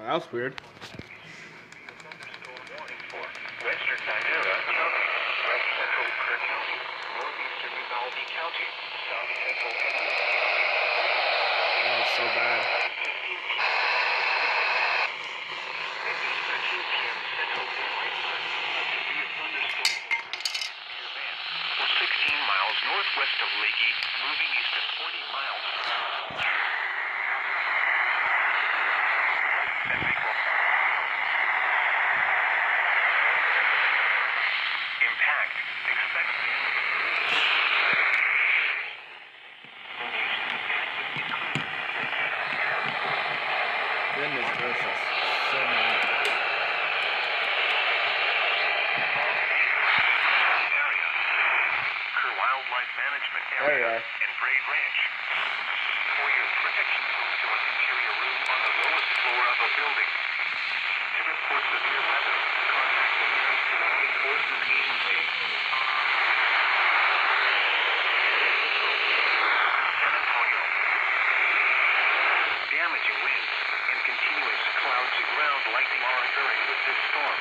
Oh, that was weird. Western Madera County, West Central Kerr County, Northeastern Uvalde County, South Central Edwards County. That was so bad. 15 p.m. Central Daylight Time, a severe thunderstorm for 16 miles northwest of Leakey, moving east at 40 miles. Impact. Expect Goodness gracious. So bad. area. Kerr Wildlife Management There you Area are. and Brave Ranch. For your protection, move to an interior room on the lowest floor of a building. To report severe weather, contact the nearest law enforcement agency. San Antonio. Damaging winds and continuous cloud-to-ground lightning are occurring with this storm.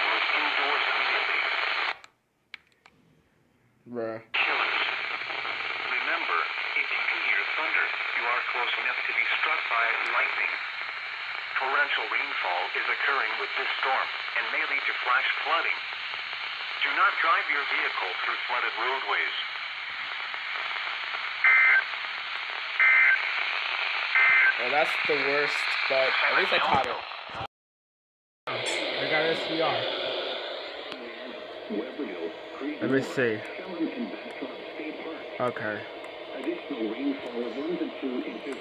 Move indoors immediately. Bruh. Killers. Remember, if you can hear thunder, you are close enough to be struck by lightning. Torrential rainfall is occurring with this storm and may lead to flash flooding. Do not drive your vehicle through flooded roadways. Well, that's the worst, but at least I caught it. I got SVR. Let me see. Okay.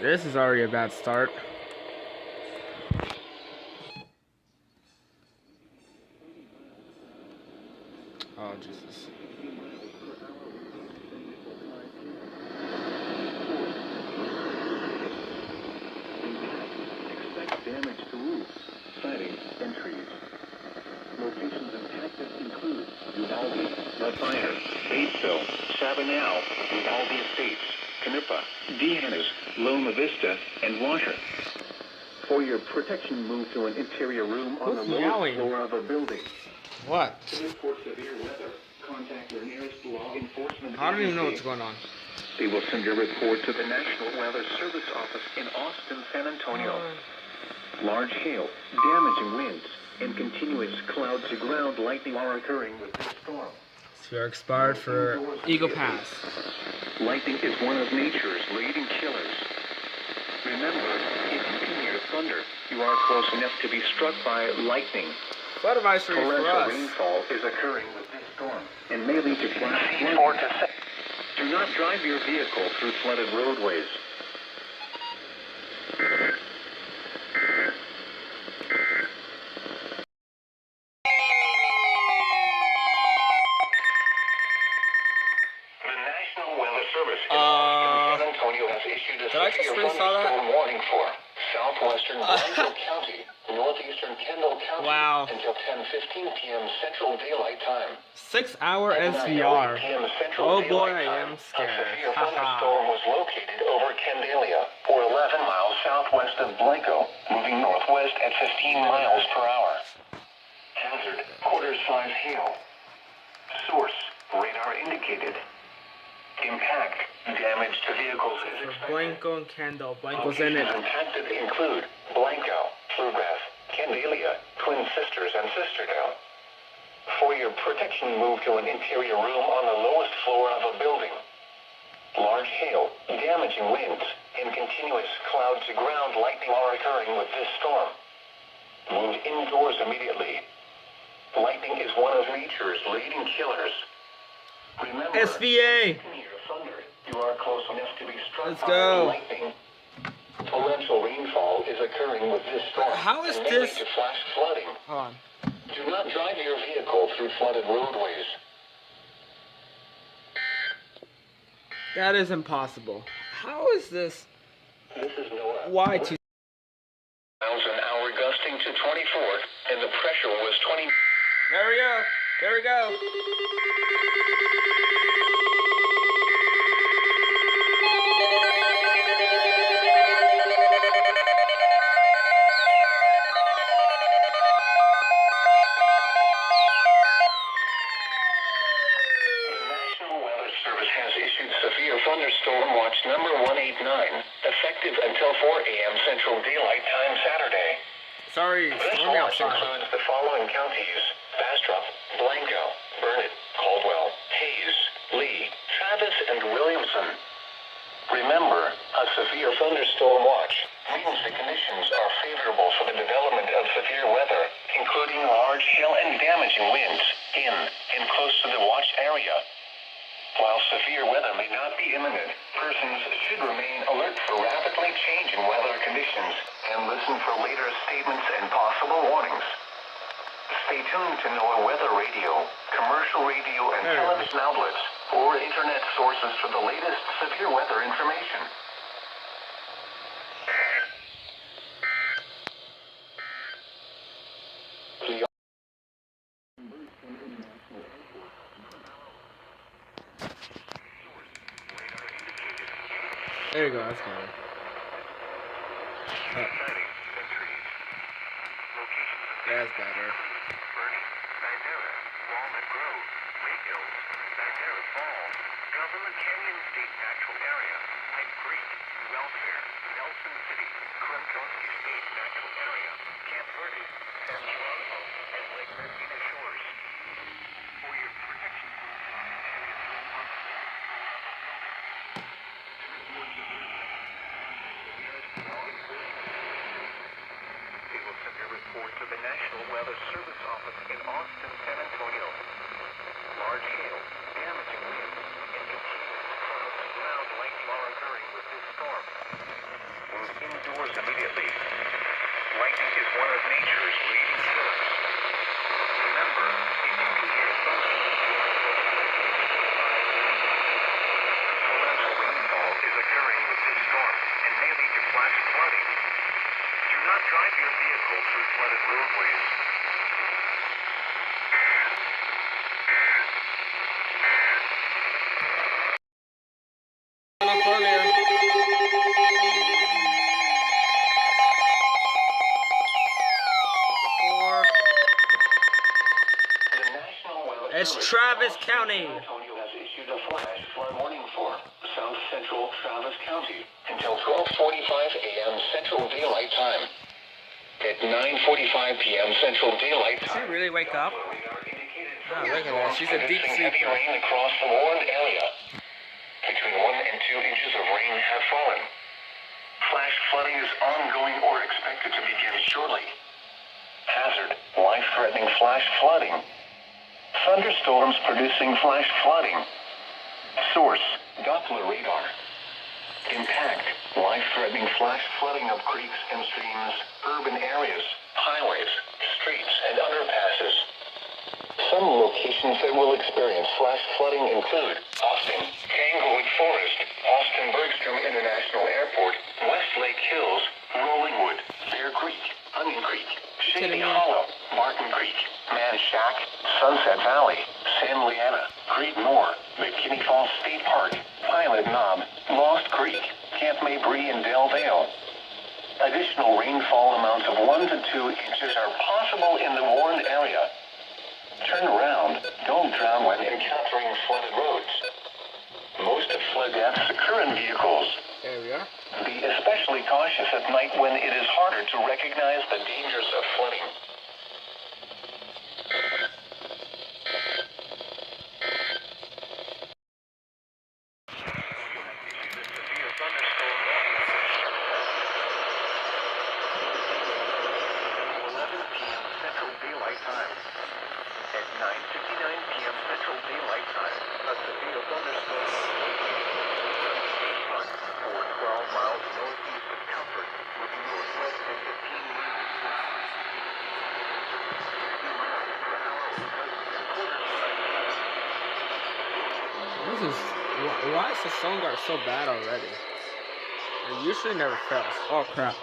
This is already a bad start. Oh, Jesus. Expect damage to roofs, siding, and trees. Locations impacted include Uvalde, Mudfire, Batesville, Sabinal, Uvalde Estates, Canupa, Dehanas, Loma Vista, and Washer. For your protection, move to an interior room on the Who's lowest meowing? floor of a building. What? To report severe weather, contact your nearest law enforcement I don't even know what's agency. going on. They will send your report to the National Weather Service Office in Austin, San Antonio. Large hail, damaging winds, and continuous cloud-to-ground lightning are occurring with this storm. SVR expired for Eagle Pass. Lightning is one of nature's leading killers. Remember, if you can hear thunder, you are close enough to be struck by lightning. Flood advisory for Torrential us. rainfall is occurring with this storm and may lead to flash flooding. Do not drive your vehicle through flooded roadways. The National Weather Service in Austin, San Antonio has issued a did I just severe really saw that? thunderstorm warning for southwestern Blanco County, northeastern Kendall County, Wow. until 10:15 p.m. Central Daylight Time. 6-hour At 9:08 SVR. p.m. Central Oh Daylight boy, I Time, am scared. A severe Haha. thunderstorm was located over Candelia, or 11 miles southwest of Blanco, moving northwest at 15 miles per hour. Hazard, quarter-size hail. Source, radar indicated. Impact, damage to vehicles is For expected. Blanco and Kendall. Blanco's in Locations it. impacted include Blanco, Bluegrass, Candelia, Twin Sisters, and Sisterdale. For your protection, move to an interior room on the lowest floor of a building. Large hail, damaging winds, and continuous cloud-to-ground lightning are occurring with this storm. Move indoors immediately. Lightning is one of nature's leading killers. Remember, SVA. if you can hear thunder, you are close enough to be struck Let's by go. lightning. Torrential rainfall is occurring with this storm. How is and may this- lead to flash flooding. Hold on. Do not drive your vehicle through flooded roadways. That is impossible. How is this? This is NOAA. Why to? Miles an hour gusting to 24, and the pressure was 20. There we go. There we go. Central Daylight Time Saturday. Sorry, This stormy watch outside. includes the following counties: Bastrop, Blanco, Burnett, Caldwell, Hayes, Lee, Travis, and Williamson. Remember, a severe thunderstorm watch means the conditions are favorable for the development of severe weather, including large hail and damaging winds in and close to the watch area. While severe weather may not be imminent, persons should remain alert for rapidly changing weather conditions and listen for later statements and possible warnings. Stay tuned to NOAA weather radio, commercial radio and television outlets, or internet sources for the latest severe weather information. There you go, that's better. That's better. Report to the National Weather Service Office in Austin, San Antonio. Large hail, damaging winds, and continuous clouds and ground lightning are occurring with this storm. Move indoors immediately. Lightning is one of nature's leading killers. Remember, if you can hear thunder, torrential rainfall is occurring with this storm and may lead to flash flooding. Do not drive your vehicle through flooded roadways. It's Travis County. San Antonio has issued a flash flood warning for South Central Travis County until 12:45 a.m. Central Daylight Time. At 9:45 p.m. Central Daylight Time. Did she really wake up? Oh, look at that. She's a deep Heavy sleeper. rain across the warned area. Between 1 and 2 inches of rain have fallen. Flash flooding is ongoing or expected to begin shortly. Hazard: life-threatening flash flooding. Thunderstorms producing flash flooding. Source: Doppler radar. Impact: life-threatening flash flooding of creeks and streams, urban areas, highways, streets, and underpasses. Some locations that will experience flash flooding include Austin, Tanglewood Forest, Austin Bergstrom International Airport, Westlake Hills, Rollingwood, Bear Creek, Onion Creek, Shady Hollow, Martin Creek, Shack, Sunset Valley, San Leanna, Great Moor, McKinney Falls State Park, Pilot Knob, Lost Creek, Camp Mabry, and Del Valle. Additional rainfall amounts of 1 to 2 inches are possible in the warned area. Turn around. Don't drown when encountering flooded roads. Most flood deaths occur in vehicles. There we are. Be especially cautious at night when it is harder to recognize the dangers of flooding. Why is the song art so bad already? It usually never fails. Oh crap.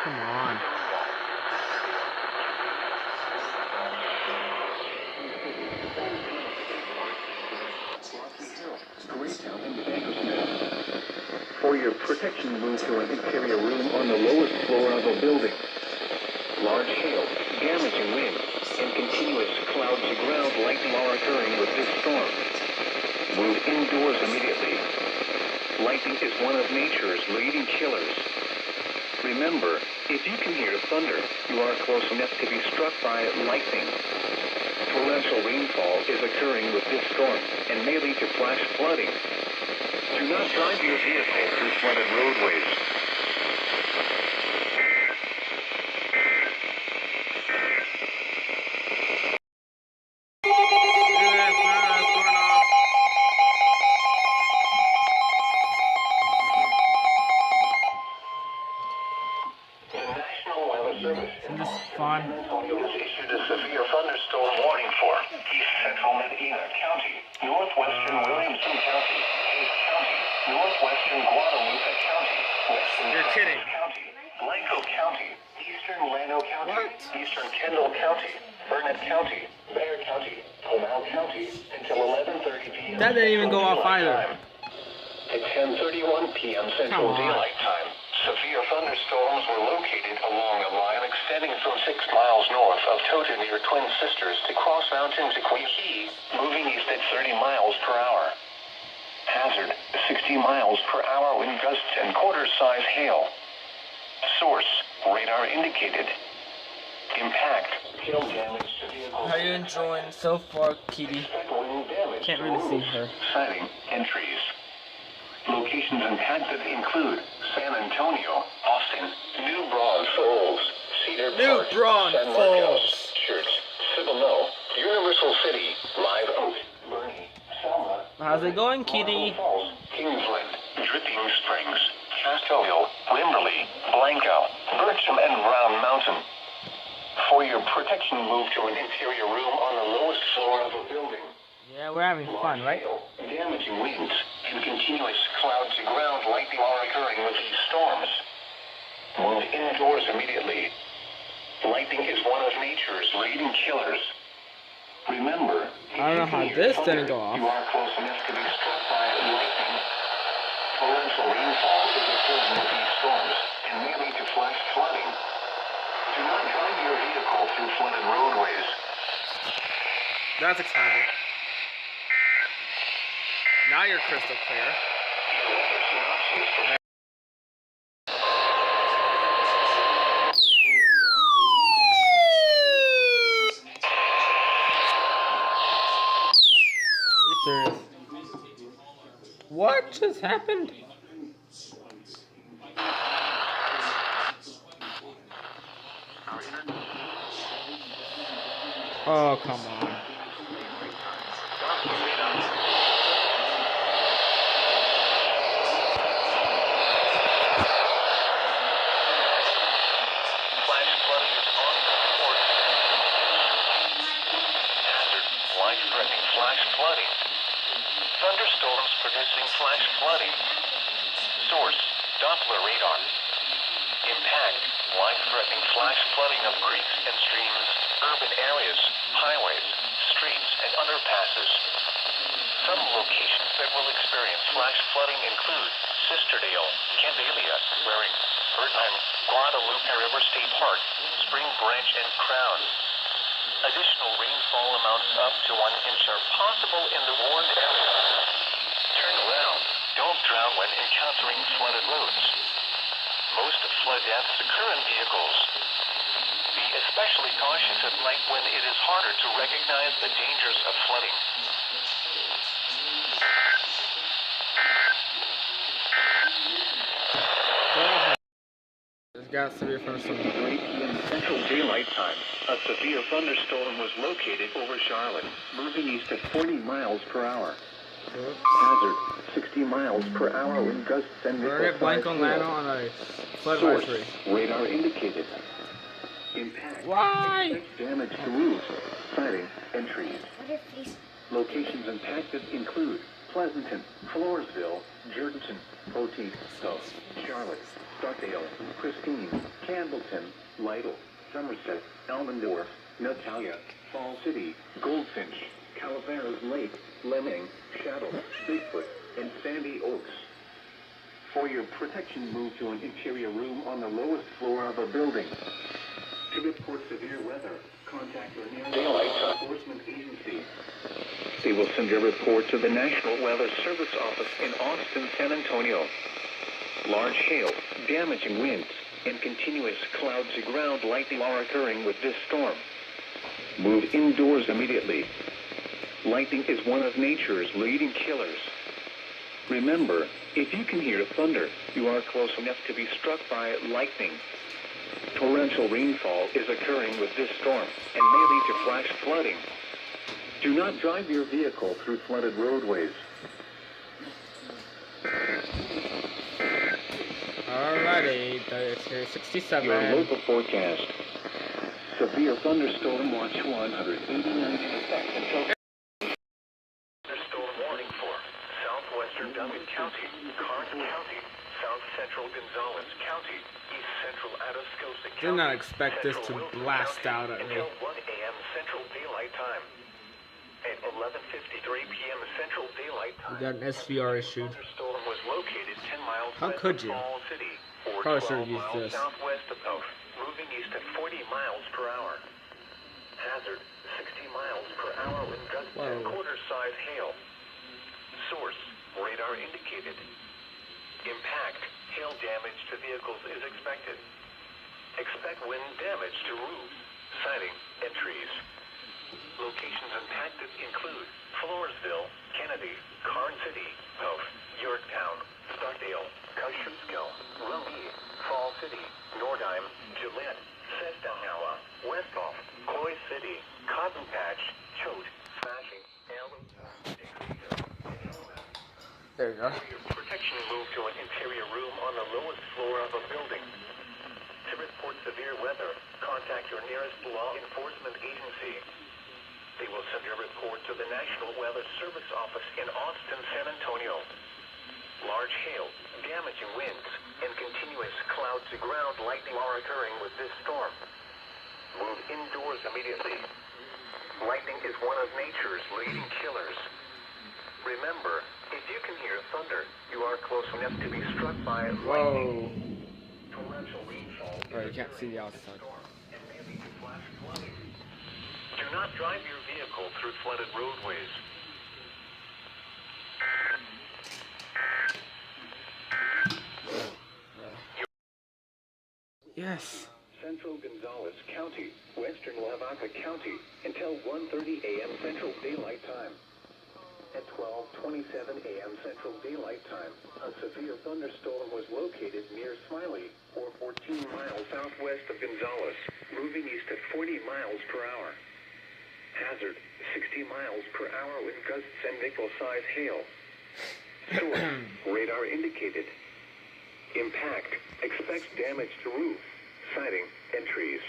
Come on. For your protection, move to an interior room on the lowest floor of a building. Large hail, damaging winds, and continuous clouds of ground lightning are occurring with this storm. Move indoors immediately. Lightning is one of nature's leading killers. Remember, if you can hear thunder, you are close enough to be struck by lightning. Torrential rainfall is occurring with this storm and may lead to flash flooding. Do not drive your vehicle through flooded roadways. Isn't this fun? Has issued a severe thunderstorm warning for East Central Medina County, Northwestern Williamson County, Hayes County, Northwestern Guadalupe County, Western You're kidding. County, Blanco County, Eastern Llano County, What? Eastern Kendall County, Burnett County, Bexar County, Comal County, until 11:30 p.m. That didn't even go off either. At 10:31 p.m. Central Come on. Daylight Time, severe thunderstorms were located along a line extending from 6 miles north of Tota near Twin Sisters to Cross Mountain to Quahee, moving east at 30 miles per hour. Hazard, 60 miles per hour wind gusts and quarter-size hail. Source, radar indicated. Impact, hail damage to vehicles. How are you enjoying so far, Kitty? Wind damage Can't to really see roofs, her. siding, and trees. Locations impacted include San Antonio, Austin, New Braunfels, Cedar New Park, San Marcos, Braunfels. Church, Cibolo, Universal City, Live Oak, Bernie, Selma, How's it going, Kitty? Marble Falls, Kingsland, Dripping Springs, Castro Hill, Limberley, Blanco, Bircham, and Round Mountain. For your protection, move to an interior room on the lowest floor of a building. Yeah, we're having fun, right? Damaging winds and continuous cloud-to-ground lightning are occurring with these storms. Move indoors immediately. Lightning is one of nature's leading killers. Remember, if I don't know you how can hear this thunder, didn't go off. You are close enough to be struck by lightning. Torrential rainfall is occurring with these storms and may lead to flash flooding. Do not drive your vehicle through flooded roadways. That's exciting. Now you're crystal clear. You serious? What just happened? Oh, come on. Flash flooding. Thunderstorms producing flash flooding. Source, Doppler radar. Impact, life-threatening flash flooding of creeks and streams, urban areas, highways, streets, and underpasses. Some locations that will experience flash flooding include Sisterdale, Candelia, Waring, Birdheim, Guadalupe River State Park, Spring Branch, and Crown. Additional rainfall amounts up to 1 inch are possible in the warned area. Turn around. Don't drown when encountering flooded roads. Most flood deaths occur in vehicles. Be especially cautious at night when it is harder to recognize the dangers of flooding. There's got to be a thunderstorm. 3 p.m. Central Daylight Time, a severe thunderstorm was located over Charlotte, moving east at 40 miles per hour. Hazard, 60 miles per hour wind gusts and We're at Blanco Llano on a flood Source, advisory. radar indicated. Impact. Why? Damage to roofs, siding, and trees. Locations impacted include Pleasanton, Floresville, Jordanton, Poteet, Charlotte, Stockdale, Christine, Campbellton, Lytle, Somerset, Elmendorf, Natalia, Fall City, Goldfinch, Calaveras Lake, Lemming, Shadow, Bigfoot, and Sandy Oaks. For your protection, move to an interior room on the lowest floor of a building. To report severe weather, contact your nearest law enforcement agency. They will send your report to the National Weather Service office in Austin, San Antonio. Large hail, damaging winds, and continuous cloud-to-ground lightning are occurring with this storm. Move indoors immediately. Lightning is one of nature's leading killers. Remember, if you can hear thunder, you are close enough to be struck by lightning. Torrential rainfall is occurring with this storm and may lead to flash flooding. Do not drive your vehicle through flooded roadways. Alrighty, it's here 67. Your local forecast. Severe thunderstorm watch 189 in effect until... Thunderstorm warning for southwestern Duncan County, Karnes County, south central Gonzales County, east central Atascosa County. Did not expect this to blast out at me. Until 1 a.m. Central Daylight Time. At 11:53 p.m. Central Daylight Time. We got an SVR issued. Thunderstorm was located 10 miles How west could of you? Falls City, or Probably should 12 have used miles this. southwest of Oak, moving east at 40 miles per hour. Hazard 60 miles per hour with gusts and quarter-size hail. Source radar indicated. Impact hail damage to vehicles is expected. Expect wind damage to roofs, siding, and trees. Locations impacted include Floresville, Kennedy, Karnes City, Poth, Yorktown, Stockdale, Kosciuszko, Rumney, Fall City, Nordheim, Gillette, Sestahauer, Westhoff, Coy City, Cotton Patch, Choate, Smashing, There you go. Your protection move to an interior room on the lowest floor of a building. To report severe weather, contact your nearest law enforcement agency. They will send your report to the National Weather Service office in Austin, San Antonio. Large hail, damaging winds, and continuous cloud-to-ground lightning are occurring with this storm. Move indoors immediately. Lightning is one of nature's leading killers. Remember, if you can hear thunder, you are close enough to be struck by lightning. Whoa. Torrential rainfall. Alright, you can't see the outside. Do not drive your vehicle through flooded roadways. Yes. Central Gonzales County, western Lavaca County, until 1:30 a.m. Central Daylight Time. At 12:27 a.m. Central Daylight Time, a severe thunderstorm was located near Smiley, or 14 miles southwest of Gonzales, moving east at 40 miles per hour. Hazard 60 miles per hour with gusts and nickel-sized hail. Source radar indicated. Impact expects damage to roofs, siding, and trees.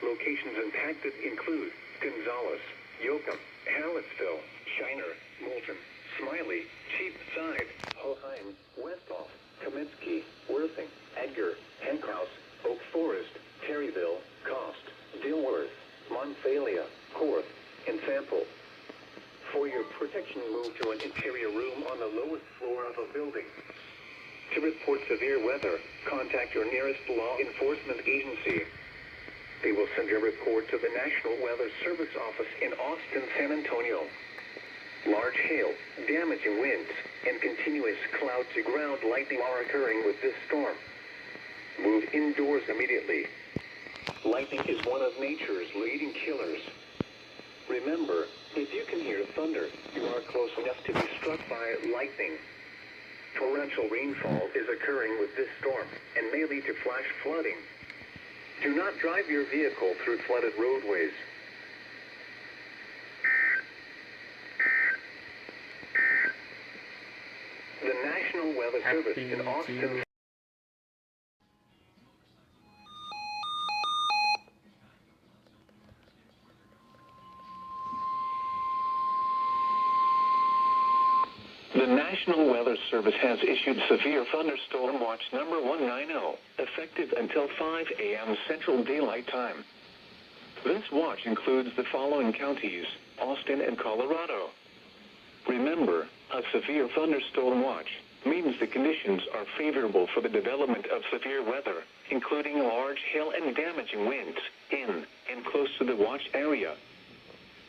Locations impacted include Gonzales, Yoakum, Hallettsville, Shiner, Moulton, Smiley, Cheapside, Hoheim, Westhoff, Kaminsky, Worthing, Edgar, Henkhouse, Oak Forest, Terryville, Cost, Dilworth, Monphalia, Corth, and Sample. For your protection, move to an interior room on the lowest floor of a building. To report severe weather, contact your nearest law enforcement agency. They will send your report to the National Weather Service office in Austin, San Antonio. Large hail, damaging winds, and continuous cloud-to-ground lightning are occurring with this storm. Move indoors immediately. Lightning is one of nature's leading killers. Remember, if you can hear thunder, you are close enough to be struck by lightning. Torrential rainfall is occurring with this storm and may lead to flash flooding. Do not drive your vehicle through flooded roadways. The National Weather Service in Austin. The National Weather Service has issued severe thunderstorm watch number 190, effective until 5 a.m. Central Daylight Time. This watch includes the following counties: Austin and Colorado. Remember, a severe thunderstorm watch means the conditions are favorable for the development of severe weather, including large hail and damaging winds in and close to the watch area.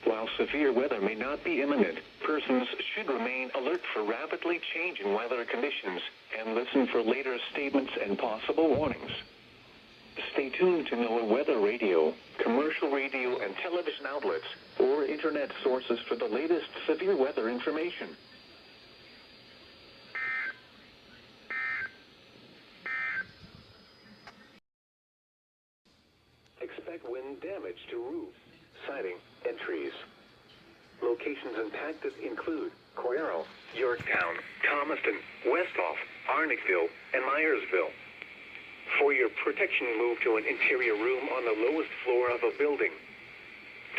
While severe weather may not be imminent, persons should remain alert for rapidly changing weather conditions and listen for later statements and possible warnings. Stay tuned to NOAA weather radio, commercial radio and television outlets, or internet sources for the latest severe weather information. Expect wind damage to roofs, siding, and trees. Locations impacted include Coyero, Yorktown, Thomaston, Westhoff, Arnickville, and Myersville. For your protection, move to an interior room on the lowest floor of a building.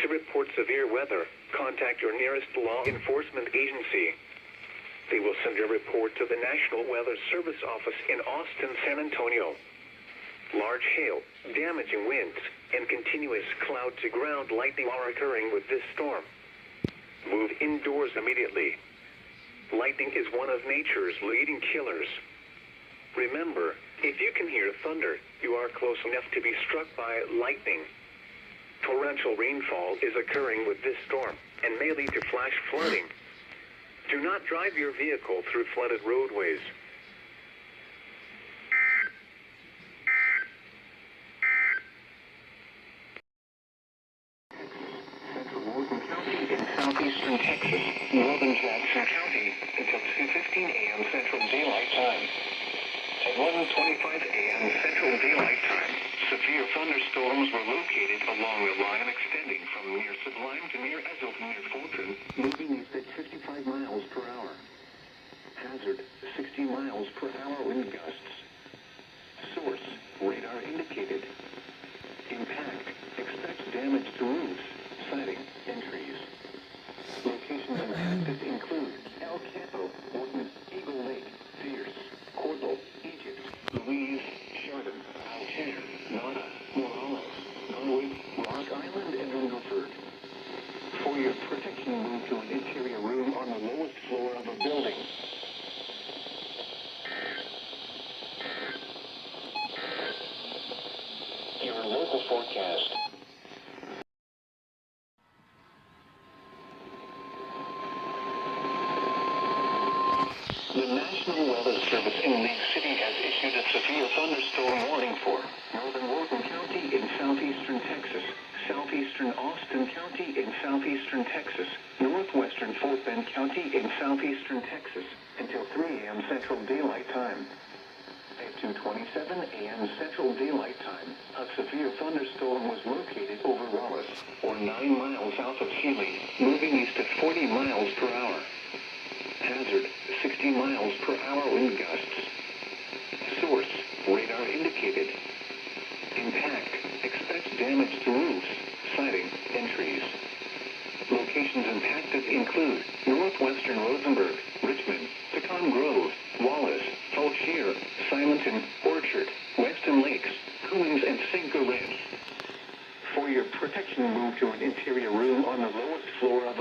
To report severe weather, contact your nearest law enforcement agency. They will send your report to the National Weather Service office in Austin, San Antonio. Large hail, damaging winds, and continuous cloud-to-ground lightning are occurring with this storm. Move indoors immediately. Lightning is one of nature's leading killers. Remember, if you can hear thunder, you are close enough to be struck by lightning. Torrential rainfall is occurring with this storm and may lead to flash flooding. Do not drive your vehicle through flooded roadways. Central Morgan County in southeastern Texas, northern Jackson County until 2:15 a.m. Central Daylight Time. At 1:25 a.m. Central Daylight Time, severe thunderstorms were located along the line extending from near Sublime to near Ezel to near Fulton, moving east at 55 miles per hour. Hazard, 60 miles per hour wind gusts. Source, radar indicated. Impact, expect damage to roofs, siding, and trees. Locations impacted include El Campo, Wharton, Eagle Lake, Fierce, Cordell, Egypt, Louise, Chardon, Altair, Nada, Morales, Norwood, Rock Island, and Milford. For your protection, move to an interior room on the lowest floor of a building. Your local forecast. The National Weather Service in League City has issued a severe thunderstorm warning for northern Morgan County in southeastern Texas, southeastern Austin County in southeastern Texas, northwestern Fort Bend County in southeastern Texas until 3 a.m. Central Daylight Time. At 2:27 a.m. Central Daylight Time, a severe thunderstorm was located over Wallace, or 9 miles south of Healy, moving east at 40 miles per hour. Hazard, 60 miles per hour wind gusts. Source, radar indicated. Impact, expect damage to roofs, siding, and trees. Locations impacted include northwestern Rosenberg, Richmond, Pecan Grove, Wallace, Fauquier, Simonton, Orchard, Weston Lakes, Coons, and Cinco Ranch. For your protection, move to an interior room on the lowest floor of